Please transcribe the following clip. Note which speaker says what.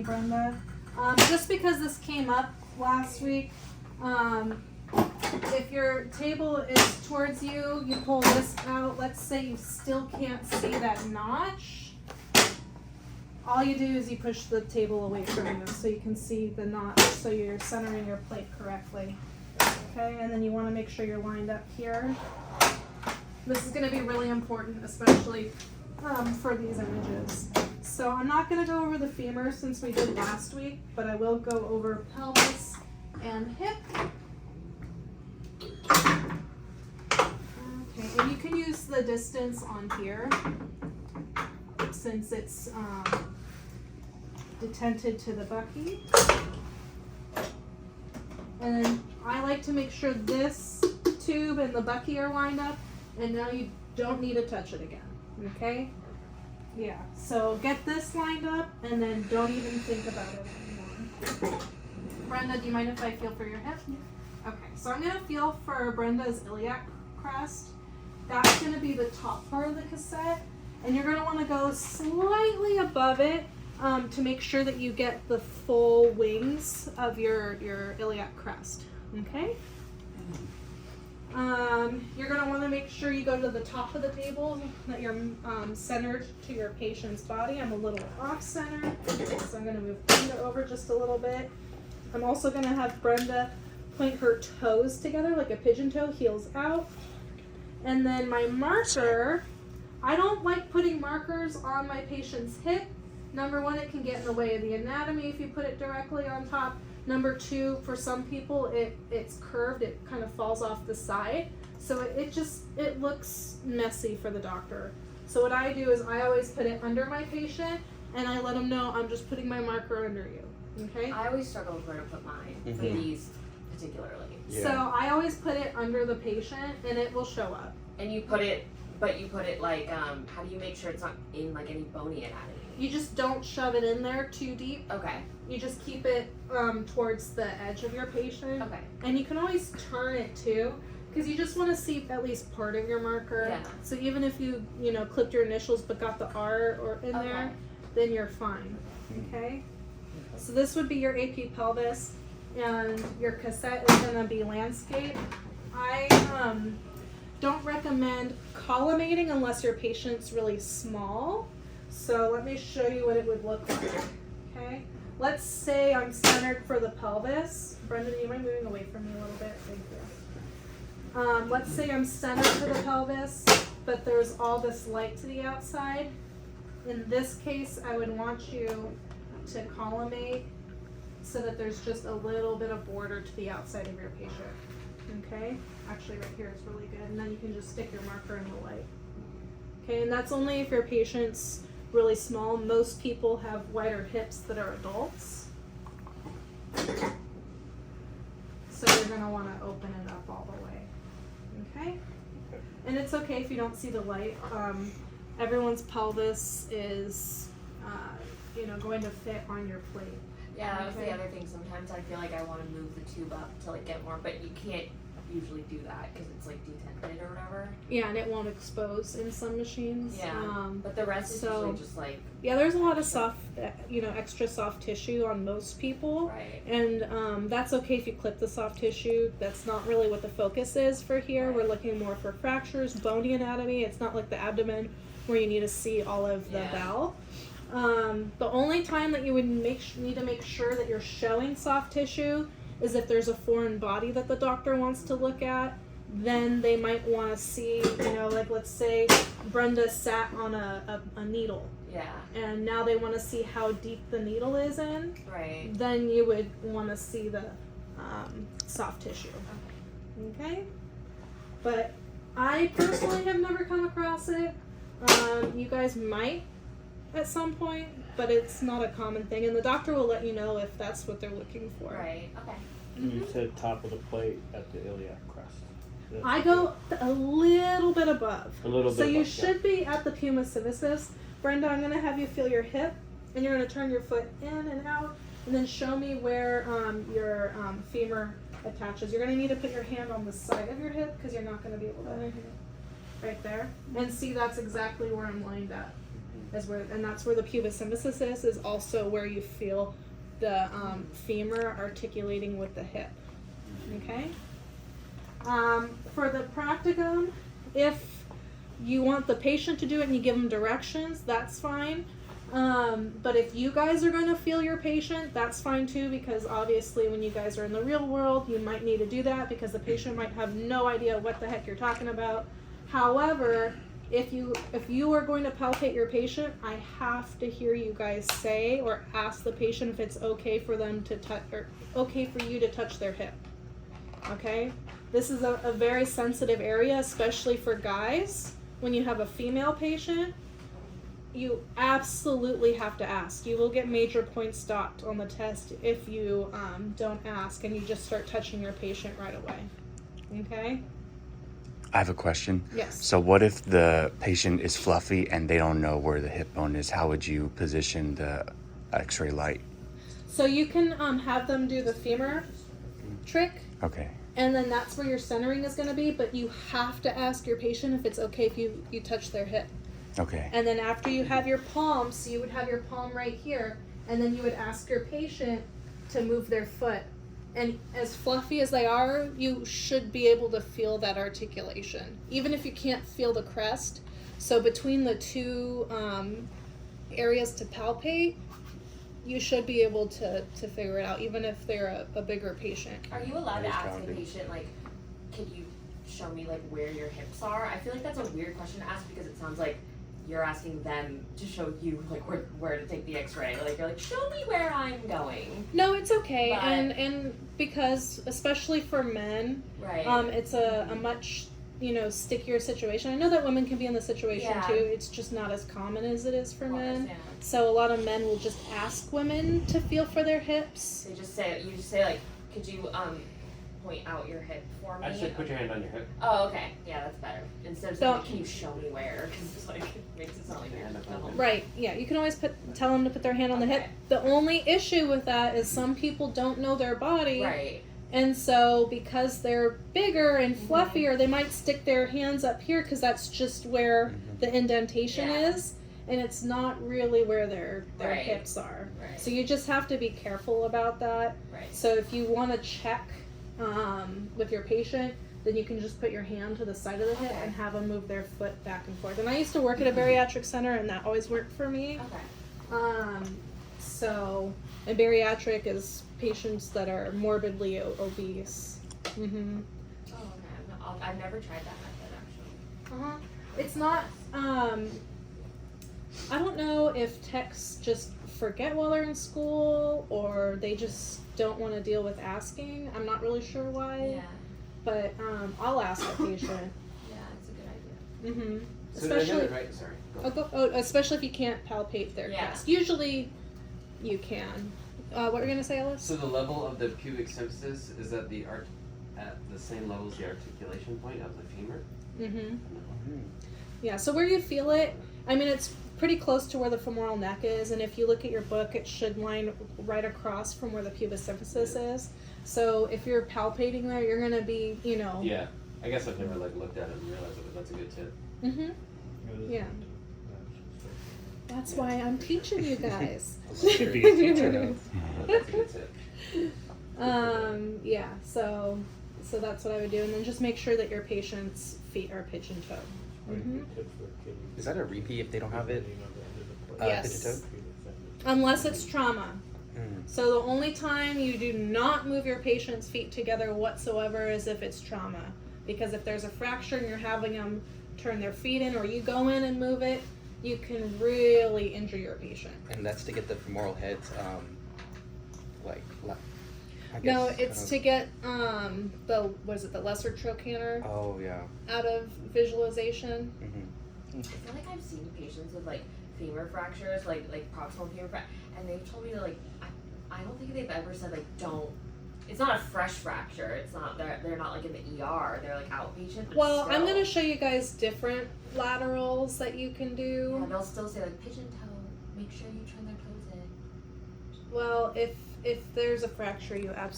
Speaker 1: Brenda. Just because this came up last week, if your table is towards you, you pull this out. Let's say you still can't see that notch. All you do is you push the table away from you so you can see the notch, so you're centering your plate correctly. Okay, and then you want to make sure you're lined up here. This is going to be really important, especially for these images. So I'm not going to go over the femur since we did last week, but I will go over pelvis and hip. Okay, and you can use the distance on here since it's detented to the bucky. And then I like to make sure this tube and the bucky are lined up, and now you don't need to touch it again, okay? Yeah, so get this lined up and then don't even think about it anymore. Brenda, do you mind if I feel for your hip? Okay, so I'm gonna feel for Brenda's iliac crest. That's gonna be the top part of the cassette, and you're gonna wanna go slightly above it to make sure that you get the full wings of your iliac crest, okay? You're going to want to make sure you go to the top of the table, that you're centered to your patient's body. I'm a little off-center, so I'm going to move Brenda over just a little bit. I'm also going to have Brenda point her toes together like a pigeon toe, heels out. And then my marker, I don't like putting markers on my patient's hip. Number one, it can get in the way of the anatomy if you put it directly on top. Number two, for some people, it's curved, it kind of falls off the side. So it looks messy for the doctor. So what I do is I always put it under my patient, and I let them know I'm just putting my marker under you, okay?
Speaker 2: I always struggle with where to put mine, for these particularly.
Speaker 1: Yeah. So I always put it under the patient, and it will show up.
Speaker 2: And you put it like, how do you make sure it's not in like any bony anatomy?
Speaker 1: You just don't shove it in there too deep.
Speaker 2: Okay.
Speaker 1: You just keep it towards the edge of your patient.
Speaker 2: Okay.
Speaker 1: And you can always turn it too, because you just want to see at least part of your marker.
Speaker 2: Yeah.
Speaker 1: So even if you clipped your initials but got the R or in there, then you're fine. Okay. So this would be your AP pelvis, and your cassette is going to be landscape. I don't recommend collimating unless your patient's really small. So let me show you what it would look like, okay? Let's say I'm centered for the pelvis. Brenda, do you mind moving away from me a little bit? Thank you. Let's say I'm centered for the pelvis, but there's all this light to the outside. In this case, I would want you to collimate so that there's just a little bit of border to the outside of your patient, okay? Actually, right here is really good, and then you can just stick your marker in the light. Okay, and that's only if your patient's really small. Most people have wider hips that are adults. So you're going to want to open it up all the way. Okay? And it's okay if you don't see the light. Everyone's pelvis is, going to fit on your plate.
Speaker 2: Yeah, that was the other thing. Sometimes I feel like I want to move the tube up to like get more, but you can't usually do that because it's like detented or whatever.
Speaker 1: Yeah, and it won't expose in some machines.
Speaker 2: Yeah, but the rest is usually just like...
Speaker 1: Yeah, there's a lot of soft, extra soft tissue on most people.
Speaker 2: Right.
Speaker 1: And that's okay if you clip the soft tissue. That's not really what the focus is for here. Right. We're looking more for fractures, bony anatomy. It's not like the abdomen where you need to see all of the bowel. The only time that you would need to make sure that you're showing soft tissue is if there's a foreign body that the doctor wants to look at. Then they might want to see, like let's say Brenda sat on a needle. Yeah. And now they want to see how deep the needle is in. Right. Then you would want to see the soft tissue. Okay. But I personally have never come across it. You guys might at some point, but it's not a common thing, and the doctor will let you know if that's what they're looking for. Right. Okay.
Speaker 3: You said top of the plate at the iliac crest.
Speaker 1: I go a little bit above.
Speaker 3: A little bit.
Speaker 1: So you should be at the pumice cervicis. Brenda, I'm going to have you feel your hip, and you're going to turn your foot in and out, and then show me where your femur attaches. You're going to need to put your hand on the side of your hip because you're not going to be able to. Right there. And see, that's exactly where I'm lined up. and that's where the pubis symphysis is also where you feel the femur articulating with the hip. Okay. For the practicum, if you want the patient to do it and you give them directions, that's fine. But if you guys are going to feel your patient, that's fine too, because obviously when you guys are in the real world, you might need to do that because the patient might have no idea what the heck you're talking about. However, if you are going to palpate your patient, I have to hear you guys say or ask the patient if it's okay for them to touch, or okay for you to touch their hip. Okay? This is a very sensitive area, especially for guys. When you have a female patient, you absolutely have to ask. You will get major points docked on the test if you don't ask and you just start touching your patient right away. Okay?
Speaker 4: I have a question.
Speaker 1: Yes.
Speaker 4: So what if the patient is fluffy and they don't know where the hip bone is? How would you position the x-ray light?
Speaker 1: So you can have them do the femur trick,
Speaker 4: Okay.
Speaker 1: and then that's where your centering is going to be, but you have to ask your patient if it's okay if you touch their hip.
Speaker 4: Okay.
Speaker 1: And then after you have your palm, so you would have your palm right here, and then you would ask your patient to move their foot. And as fluffy as they are, you should be able to feel that articulation, even if you can't feel the crest. So between the two areas to palpate, you should be able to figure it out, even if they're a bigger patient.
Speaker 2: Are you allowed
Speaker 4: That
Speaker 2: to
Speaker 4: is
Speaker 2: ask
Speaker 4: challenging.
Speaker 2: the patient, like, could you show me, like, where your hips are? I feel like that's a weird question to ask because it sounds like you're asking them to show you, like, where to take the x-ray. Like, you're like, show me where I'm going.
Speaker 1: No, it's okay,
Speaker 2: But-
Speaker 1: and because especially for men,
Speaker 2: Right.
Speaker 1: it's a much stickier situation. I know that women can be in the situation
Speaker 2: Yeah.
Speaker 1: too. It's just not as common as it is for
Speaker 2: Well, I
Speaker 1: men.
Speaker 2: understand.
Speaker 1: So a lot of men will just ask women to feel for their hips.
Speaker 2: You just say, like, could you, point out your hip for me?
Speaker 3: I said put your hand on your hip.
Speaker 2: Oh, okay. Yeah, that's better. Instead of saying,
Speaker 1: So-
Speaker 2: like, can you show me where? Because it's like, it makes it sound like you're just dumb.
Speaker 1: Right, yeah, you can always tell them to put their hand on the hip.
Speaker 2: Okay.
Speaker 1: The only issue with that is some people don't know their body.
Speaker 2: Right.
Speaker 1: And so because they're bigger and
Speaker 2: Mhm.
Speaker 1: fluffier, they might stick their hands up here because that's just where the indentation
Speaker 2: Yeah.
Speaker 1: is. And it's not really where their
Speaker 2: Right.
Speaker 1: hips are.
Speaker 2: Right.
Speaker 1: So you just have to be careful about that.
Speaker 2: Right.
Speaker 1: So if you want to check with your patient, then you can just put your hand to the side of the hip
Speaker 2: Okay.
Speaker 1: and have them move their foot back and forth. And I used to work at a bariatric center, and that always worked for me.
Speaker 2: Okay.
Speaker 1: And bariatric is patients that are morbidly obese. Mm-hmm.
Speaker 2: Oh, okay. I've never tried that method, actually.
Speaker 1: Uh-huh. It's not, I don't know if techs just forget while they're in school or they just don't want to deal with asking. I'm not really sure why,
Speaker 2: Yeah.
Speaker 1: but I'll ask a patient.
Speaker 2: Yeah, it's a good idea.
Speaker 1: Mm-hmm.
Speaker 5: So did I get it right? Sorry. Go.
Speaker 1: Especially if you can't palpate their
Speaker 2: Yeah.
Speaker 1: crest. Usually you can. What were you going to say, Alice?
Speaker 5: So the level of the pubic symphysis is at the same level as the articulation point of the femur?
Speaker 1: Mm-hmm. Yeah, so where you feel it, I mean, it's pretty close to where the femoral neck is, and if you look at your book, it should line right across from where the pubis symphysis is. So if you're palpating there, you're gonna be,
Speaker 5: Yeah. I guess I've never looked at it and realized it, but that's a good tip.
Speaker 1: Mm-hmm. Yeah. That's why I'm teaching you guys.
Speaker 3: Should be a teacher now.
Speaker 5: That's a good tip.
Speaker 1: Yeah, so that's what I would do, and then just make sure that your patient's feet are pigeon-toed. Mm-hmm.
Speaker 6: Is that a repeat if they don't have it?
Speaker 1: Yes.
Speaker 6: pigeon-toed?
Speaker 1: Unless it's trauma.
Speaker 6: Mm.
Speaker 1: So the only time you do not move your patient's feet together whatsoever is if it's trauma. Because if there's a fracture and you're having them turn their feet in, or you go in and move it, you can really injure your patient.
Speaker 6: And that's to get the femoral heads,
Speaker 1: No, it's to get the lesser trochanter
Speaker 6: Oh yeah.
Speaker 1: out of visualization.
Speaker 6: Mm-hmm.
Speaker 2: I feel like I've seen patients with, like, femur fractures, like proximal femur fracture, and they've told me that, like, I don't think they've ever said, like, don't. It's not a fresh fracture. It's not. They're not like in the ER. They're like outpatient. But
Speaker 1: Well, I'm
Speaker 2: still.
Speaker 1: gonna show you guys different laterals that you can
Speaker 2: Yeah,
Speaker 1: do.
Speaker 2: they'll still say, like, pigeon toe. Make sure you turn their toes in.
Speaker 1: Well, if there's a fracture, you absolutely